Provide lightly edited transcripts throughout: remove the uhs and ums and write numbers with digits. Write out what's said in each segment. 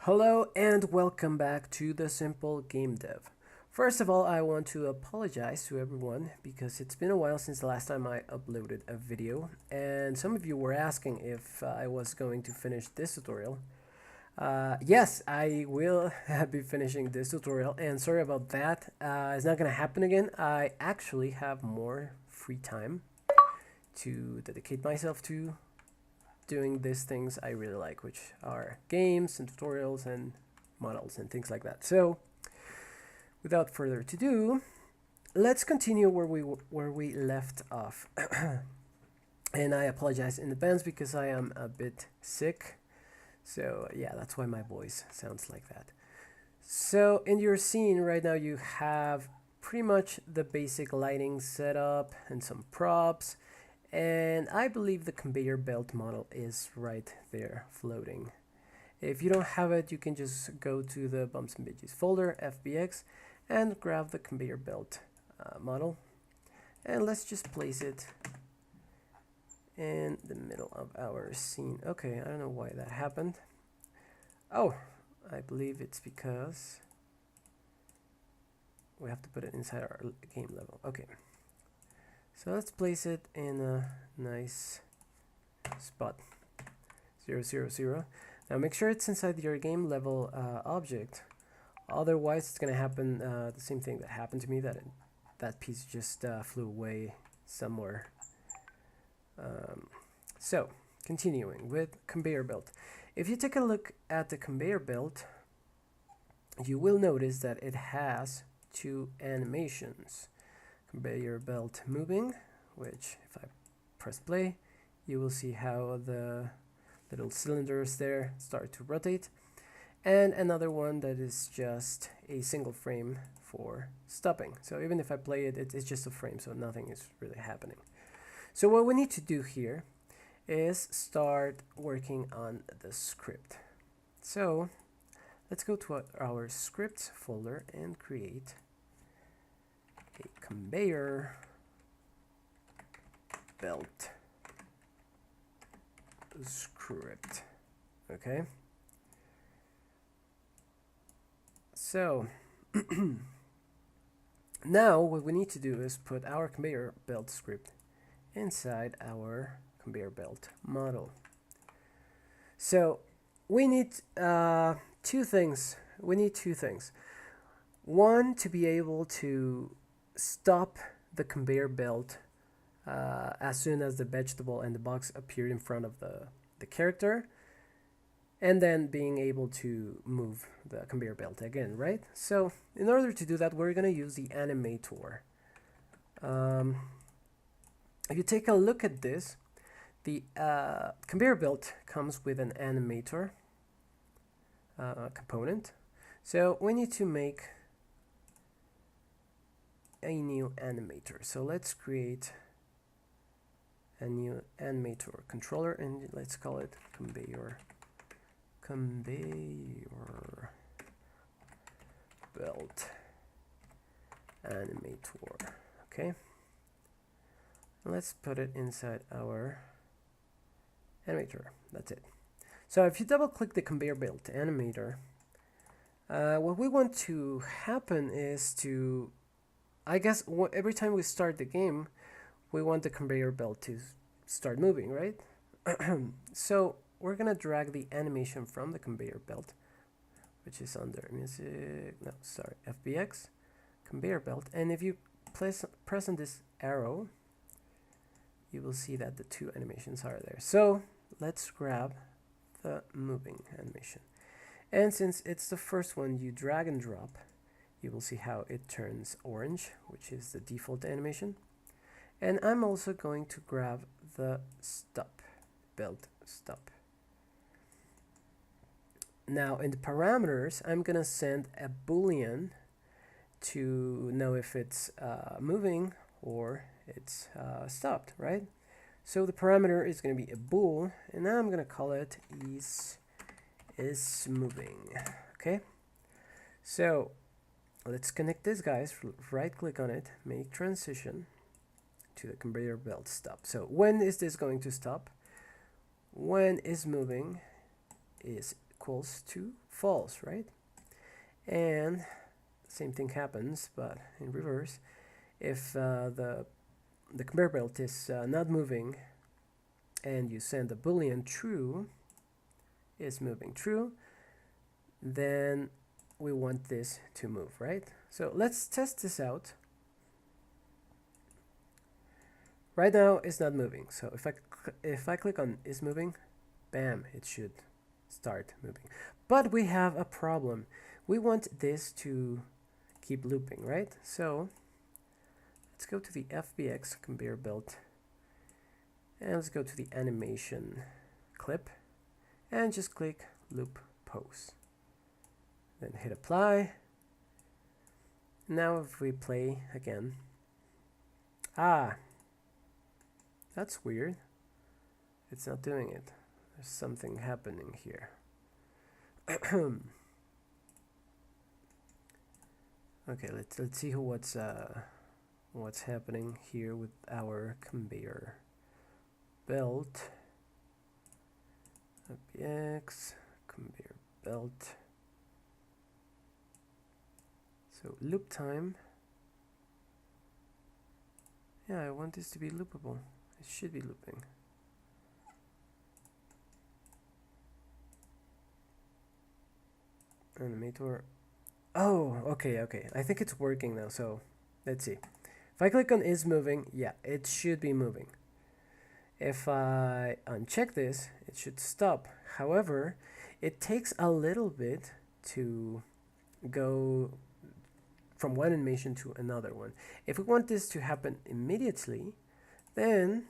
Hello and welcome back to the Simple Game Dev. First of all, I want to apologize to everyone because it's been a while since the last time I uploaded a video, and some of you were asking if I was going to finish this tutorial. Yes, I will be finishing this tutorial, and sorry about that. It's not going to happen again. I actually have more free time to dedicate myself to doing these things I really like, which are games and tutorials and models and things like that. So, without further ado, let's continue where we left off. And I apologize in advance because I am a bit sick. So yeah, that's why my voice sounds like that. So in your scene right now, you have pretty much the basic lighting setup and some props. And I believe the conveyor belt model is right there floating. If you don't have it, you can just go to the bumps and bitches folder, FBX, and grab the conveyor belt model. And let's just place it in the middle of our scene. Okay, I don't know why that happened. Oh, I believe it's because we have to put it inside our game level. Okay. So let's place it in a nice spot, 0, 0, 0. Now make sure it's inside your game level object. Otherwise, it's going to happen the same thing that happened to me, that piece just flew away somewhere. So, continuing with conveyor belt. If you take a look at the conveyor belt, you will notice that it has two animations. Conveyor belt moving, which if I press play, you will see how the little cylinders there start to rotate, and another one that is just a single frame for stopping. So even if I play it, it's just a frame, so nothing is really happening. So what we need to do here is start working on the script. So let's go to our scripts folder and create a conveyor belt script. Okay. So now what we need to do is put our conveyor belt script inside our conveyor belt model. So we need two things. We need two things. One, to be able to stop the conveyor belt as soon as the vegetable and the box appear in front of the character, and then being able to move the conveyor belt again, right? So in order to do that, we're going to use the animator. If you take a look at this, the conveyor belt comes with an animator component. So we need to make a new animator. So let's create a new animator controller and let's call it conveyor belt animator. Okay, let's put it inside our animator. That's it. So if you double click the conveyor belt animator, what we want to happen is to, I guess every time we start the game, we want the conveyor belt to start moving, right? So we're gonna drag the animation from the conveyor belt, which is under music, no, sorry, FBX, conveyor belt. And if you press on this arrow, you will see that the two animations are there. So let's grab the moving animation. And since it's the first one you drag and drop, you will see how it turns orange, which is the default animation. And I'm also going to grab the belt stop. Now in the parameters, I'm going to send a boolean to know if it's moving or it's stopped, right? So the parameter is going to be a bool, and now I'm going to call it is moving. Okay, so let's connect this, guys. Right click on it, make transition to the conveyor belt stop. So when is this going to stop? When is moving is equals to false, right? And same thing happens, but in reverse. If the conveyor belt is not moving and you send a boolean true, is moving true, then we want this to move, right? So let's test this out. Right now it's not moving, so if I click on is moving, bam, it should start moving. But we have a problem. We want this to keep looping, right? So let's go to the FBX conveyor belt and let's go to the animation clip and just click loop pose. Then hit apply. Now if we play again, that's weird. It's not doing it. There's something happening here. Okay, let's see what's happening here with our conveyor belt. FBX conveyor belt. So loop time. Yeah, I want this to be loopable. It should be looping. Animator. Oh, okay. I think it's working now, so let's see. If I click on is moving, yeah, it should be moving. If I uncheck this, it should stop. However, it takes a little bit to go from one animation to another one. If we want this to happen immediately, then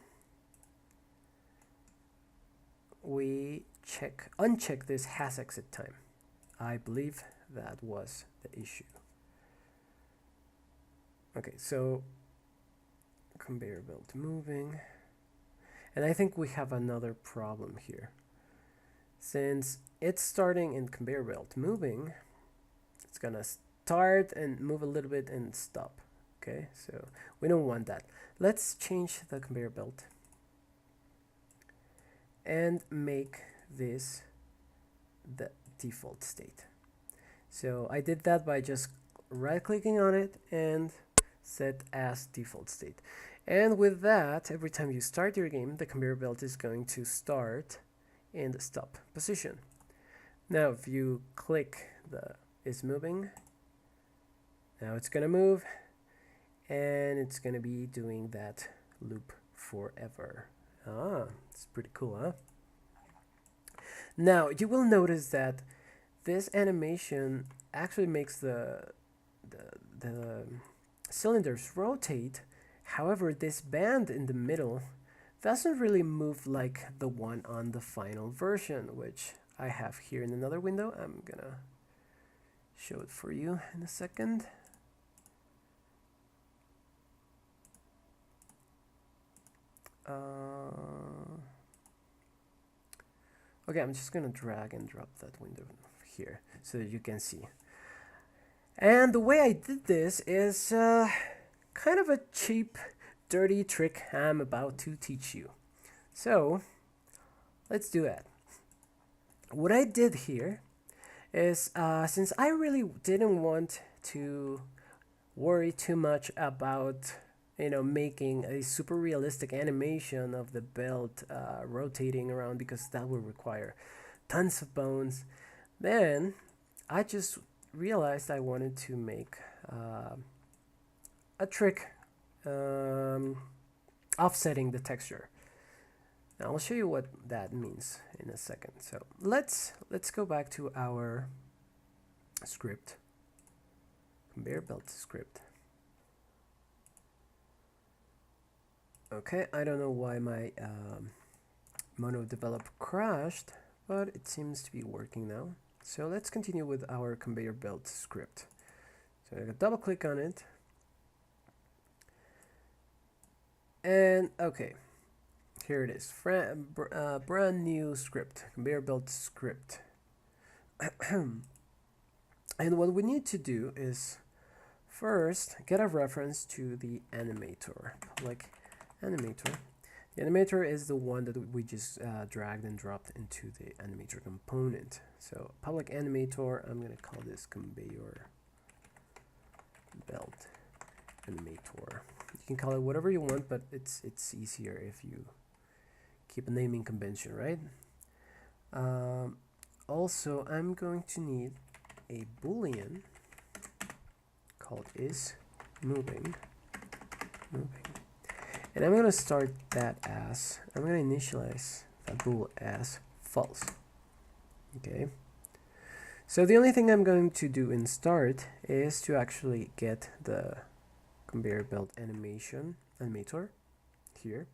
we uncheck this has exit time. I believe that was the issue. Okay, so conveyor belt moving. And I think we have another problem here. Since it's starting in conveyor belt moving, it's gonna start and move a little bit and stop. Okay, so we don't want that. Let's change the conveyor belt and make this the default state. So I did that by just right clicking on it and set as default state. And with that, every time you start your game, the conveyor belt is going to start in the stop position. Now if you click the is moving, now it's gonna move and it's gonna be doing that loop forever. It's pretty cool, huh? Now you will notice that this animation actually makes the cylinders rotate. However, this band in the middle doesn't really move like the one on the final version, which I have here in another window. I'm gonna show it for you in a second. Okay, I'm just gonna drag and drop that window here so that you can see. And the way I did this is kind of a cheap, dirty trick I'm about to teach you. So let's do that. What I did here is since I really didn't want to worry too much about making a super realistic animation of the belt rotating around, because that would require tons of bones, then I just realized I wanted to make a trick offsetting the texture. Now I'll show you what that means in a second. So let's go back to our script, conveyor belt script. Okay, I don't know why my mono develop crashed, but it seems to be working now. So let's continue with our conveyor belt script. So I'm gonna double click on it. And okay, here it is, brand new script, conveyor belt script. And what we need to do is first get a reference to the animator, like animator. The animator is the one that we just dragged and dropped into the animator component. So public animator, I'm going to call this conveyor belt animator. You can call it whatever you want, but it's easier if you keep a naming convention, right? Also, I'm going to need a boolean called is moving, and I'm going to start that as, I'm going to initialize that bool as false. Okay, so the only thing I'm going to do in start is to actually get the conveyor belt animator here.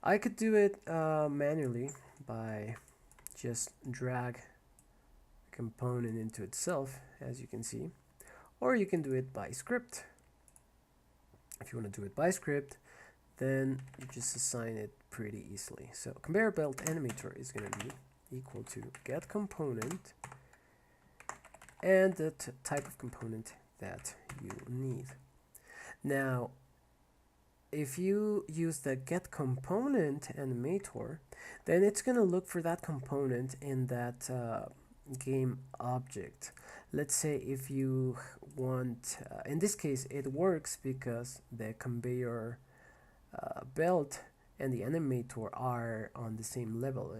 I could do it manually by just drag a component into itself, as you can see, or you can do it by script. If you want to do it by script, then you just assign it pretty easily. So conveyor belt animator is going to be equal to get component and the type of component that you need. Now, if you use the get component animator, then it's going to look for that component in that game object. Let's say if you want, in this case it works because the conveyor belt and the animator are on the same level,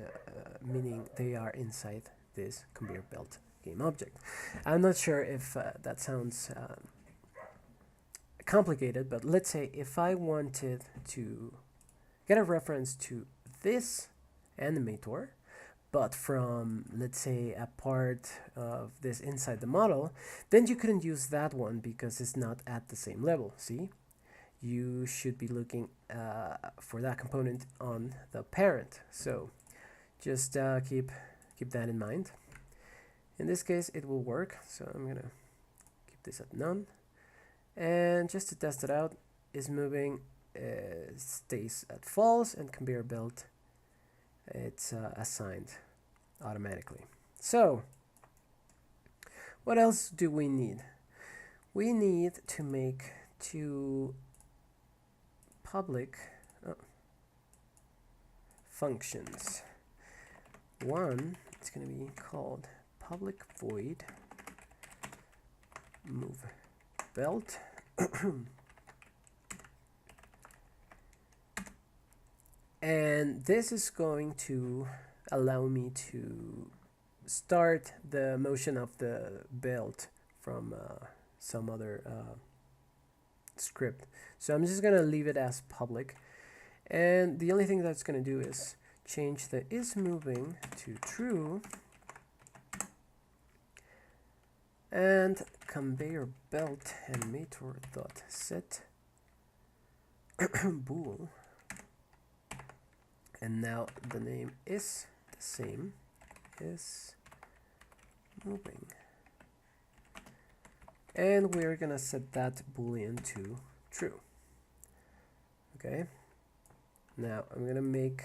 meaning they are inside this conveyor belt game object. I'm not sure if that sounds complicated, but let's say if I wanted to get a reference to this animator, but from, let's say, a part of this inside the model, then you couldn't use that one because it's not at the same level. See, you should be looking for that component on the parent. So just keep that in mind. In this case, it will work. So I'm gonna keep this at none. And just to test it out, is moving stays at false, and conveyor belt, it's assigned automatically. So what else do we need? We need to make two public functions. One, it's going to be called public void move belt and this is going to allow me to start the motion of the belt from some other script. So I'm just going to leave it as public, and the only thing that's going to do is change the is moving to true, and conveyor belt animator dot set bool, and now the name is the same, is moving, and we're gonna set that boolean to true. Okay, now I'm gonna make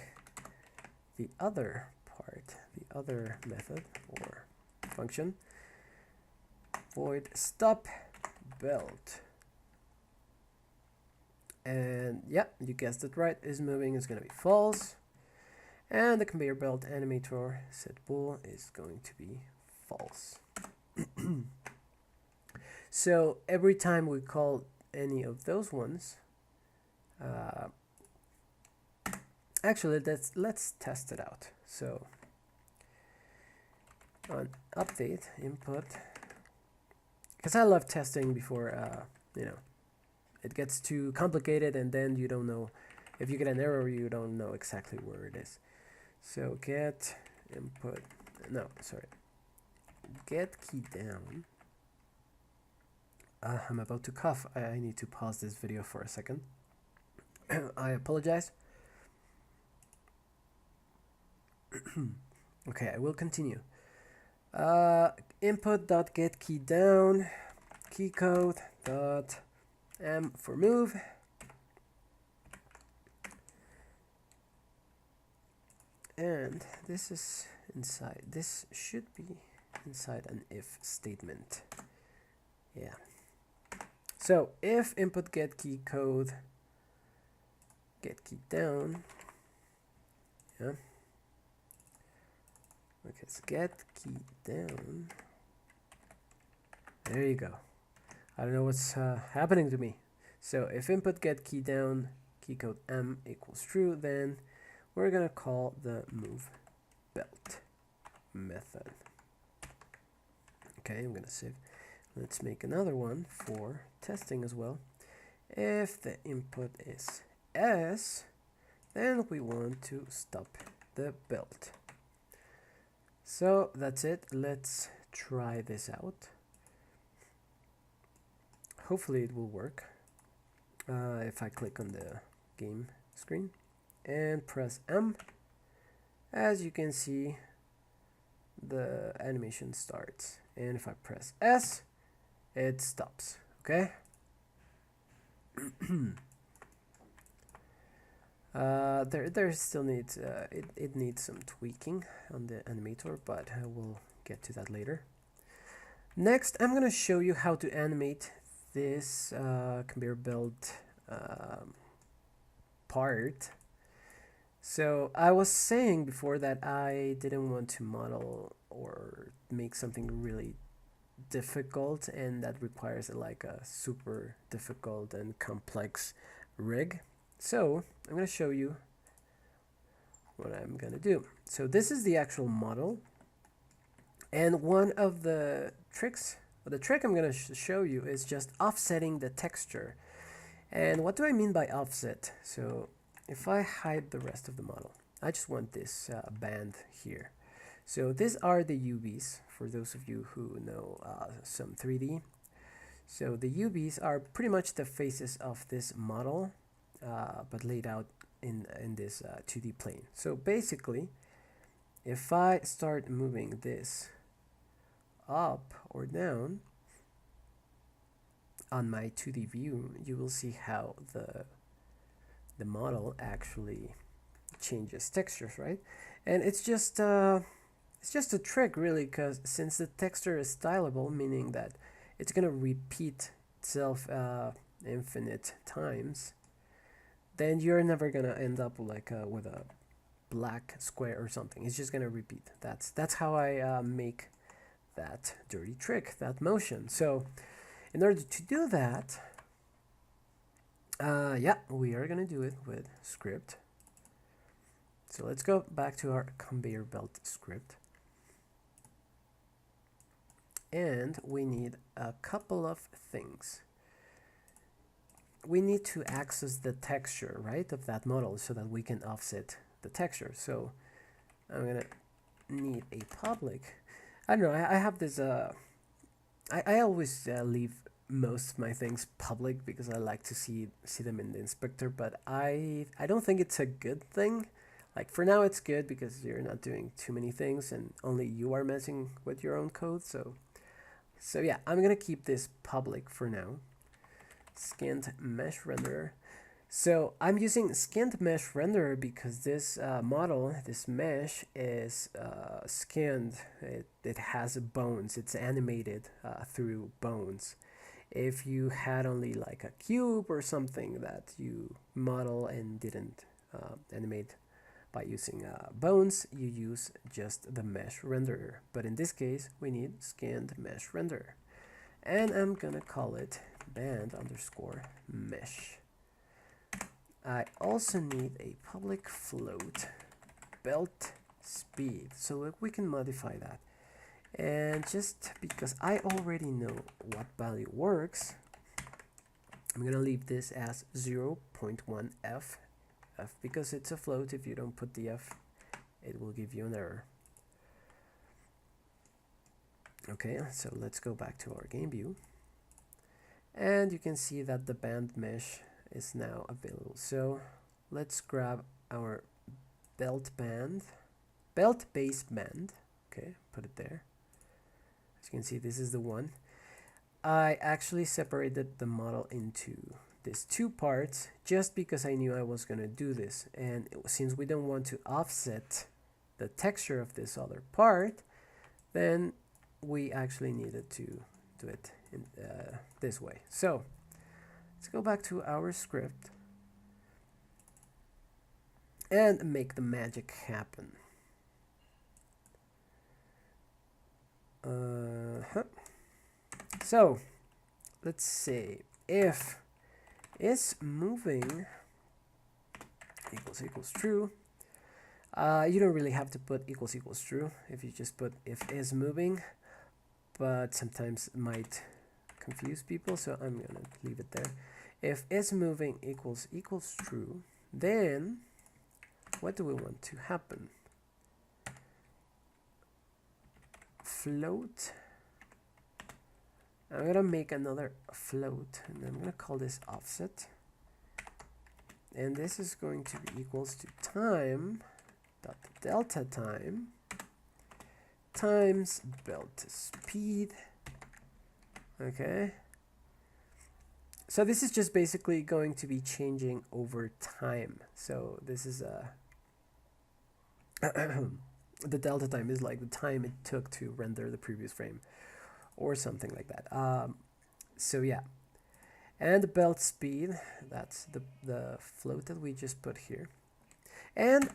the other part, the other method or function, void stop belt, and yeah, you guessed it right, is moving is going to be false, and the conveyor belt animator set bool is going to be false. So every time we call any of those ones, actually let's test it out. So on update input, because I love testing before it gets too complicated, and then you don't know, if you get an error you don't know exactly where it is. So get input, no, sorry, get key down. I'm about to cough. I need to pause this video for a second. I apologize. Okay, I will continue. Input.get key down, key code dot m for move, and this is inside, this should be inside an if statement. Yeah, so if input get key code get key down. Yeah. Okay, so get key down. There you go. I don't know what's happening to me. So if input get key down, key code m equals true, then we're gonna call the move belt method. Okay, I'm gonna save. Let's make another one for testing as well. If the input is s, then we want to stop the belt. So that's it. Let's try this out. Hopefully it will work. If I click on the game screen and press M, as you can see, the animation starts. And if I press S, it stops. Okay. There still needs it needs some tweaking on the animator, but we'll get to that later. Next, I'm gonna show you how to animate this conveyor belt part. So I was saying before that I didn't want to model or make something really difficult and that requires like a super difficult and complex rig. So I'm going to show you what I'm going to do. So this is the actual model, and one of the tricks, or the trick I'm going to show you is just offsetting the texture. And what do I mean by offset? So if I hide the rest of the model, I just want this band here. So these are the UVs for those of you who know some 3D. So the UVs are pretty much the faces of this model, but laid out in this 2D plane. So basically, if I start moving this up or down on my 2D view, you will see how the model actually changes textures, right? And it's just a trick, really, because since the texture is stylable, meaning that it's gonna repeat itself infinite times, then you're never gonna end up like with a black square or something. It's just gonna repeat. That's how I make that dirty trick, that motion. So in order to do that, yeah, we are gonna do it with script. So let's go back to our conveyor belt script. And we need a couple of things. We need to access the texture, right, of that model so that we can offset the texture. So I'm gonna need a public. I don't know, I have this, I always leave most of my things public because I like to see them in the inspector, but I don't think it's a good thing. Like for now it's good because you're not doing too many things and only you are messing with your own code. So yeah, I'm gonna keep this public for now. Scanned mesh renderer. So I'm using scanned mesh renderer because this model, this mesh, is scanned. It has bones. It's animated through bones. If you had only like a cube or something that you model and didn't animate by using bones, you use just the mesh renderer. But in this case, we need scanned mesh renderer. And I'm gonna call it band underscore mesh. I also need a public float belt speed, so we can modify that. And just because I already know what value works, I'm gonna leave this as 0.1 f because it's a float. If you don't put the f, it will give you an error. Okay, so let's go back to our game view, and you can see that the band mesh is now available. So let's grab our belt base band. Okay, put it there. As you can see, this is the one. I actually separated the model into these two parts just because I knew I was going to do this, and since we don't want to offset the texture of this other part, then we actually needed to do it in this way. So let's go back to our script. and make the magic happen. So let's say if is moving equals true. You don't really have to put equals true if you just put if is moving, but sometimes it might confuse people, so I'm gonna leave it there. If is moving equals true, then what do we want to happen? Float. I'm gonna make another float, and I'm gonna call this offset, and this is going to be equals to time dot delta time times belt speed. Okay, so this is just basically going to be changing over time. So this is a the delta time is like the time it took to render the previous frame or something like that. So yeah, and the belt speed, that's the float that we just put here. And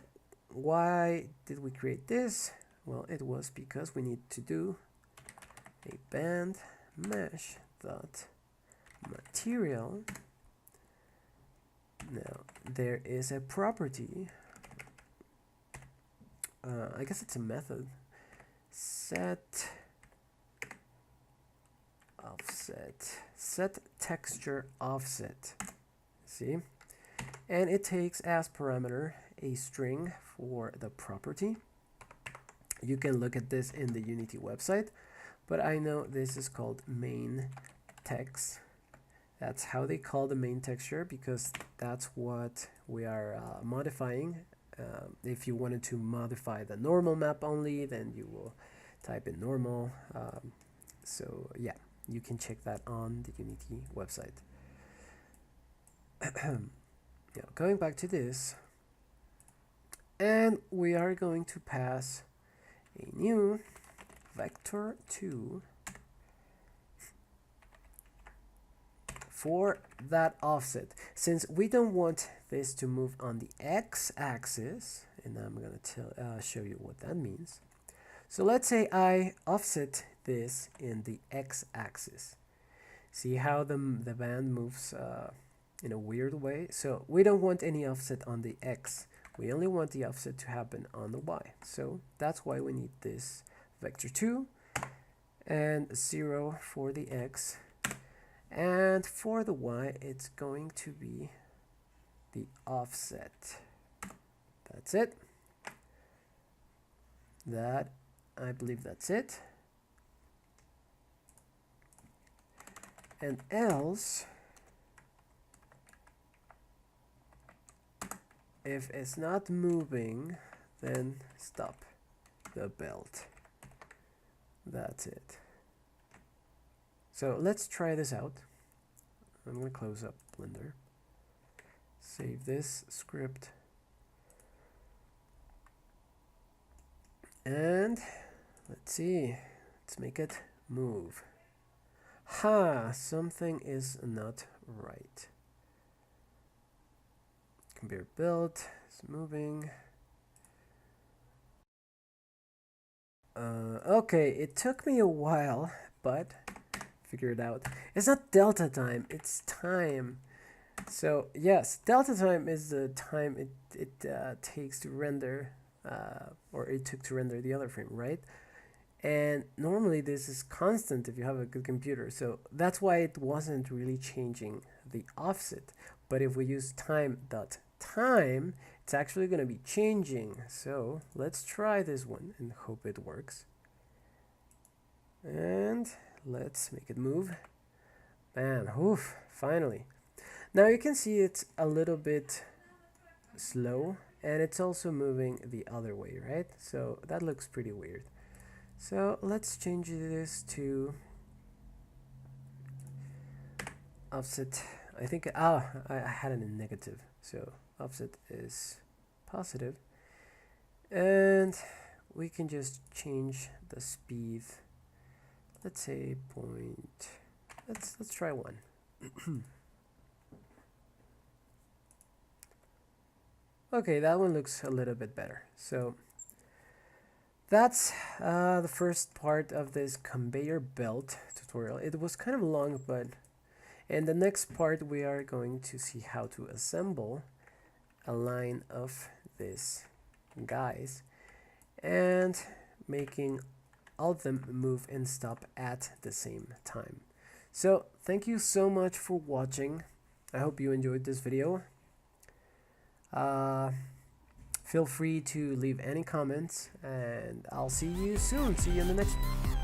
why did we create this? Well, it was because we need to do a band mesh dot material. Now there is a property, I guess it's a method, set offset, set texture offset. See, and it takes as parameter a string for the property. You can look at this in the Unity website, but I know this is called main text. That's how they call the main texture, because that's what we are modifying. If you wanted to modify the normal map only, then you will type in normal. So yeah, you can check that on the Unity website. Yeah, going back to this, and we are going to pass a new vector2 for that offset. Since we don't want this to move on the x-axis, and I'm going to show you what that means. So let's say I offset this in the x-axis. See how the band moves in a weird way? So we don't want any offset on the x. We only want the offset to happen on the y. So that's why we need this vector2 and 0 for the x. And for the y, it's going to be the offset. That's it. I believe that's it. And else, if it's not moving, then stop the belt. That's it. So let's try this out. I'm going to close up Blender. Save this script. And let's see. Let's make it move. Ha! Something is not right. Conveyor belt is moving. Okay, it took me a while, but figure it out. It's not delta time, it's time. So yes, delta time is the time it takes to render, or it took to render the other frame, right? And normally this is constant if you have a good computer, so that's why it wasn't really changing the offset. But if we use time.time, it's actually going to be changing. So let's try this one and hope it works. And let's make it move. Bam, oof, finally. Now you can see it's a little bit slow, and it's also moving the other way, right? So that looks pretty weird. So let's change this to offset. I think, I had it in negative, so offset is positive. And we can just change the speed. Let's say point, let's try 1. Okay, that one looks a little bit better. So that's the first part of this conveyor belt tutorial. It was kind of long, but in the next part we are going to see how to assemble a line of these guys and making all of them move and stop at the same time. So thank you so much for watching. I hope you enjoyed this video. Feel free to leave any comments, and I'll see you soon. See you in the next one.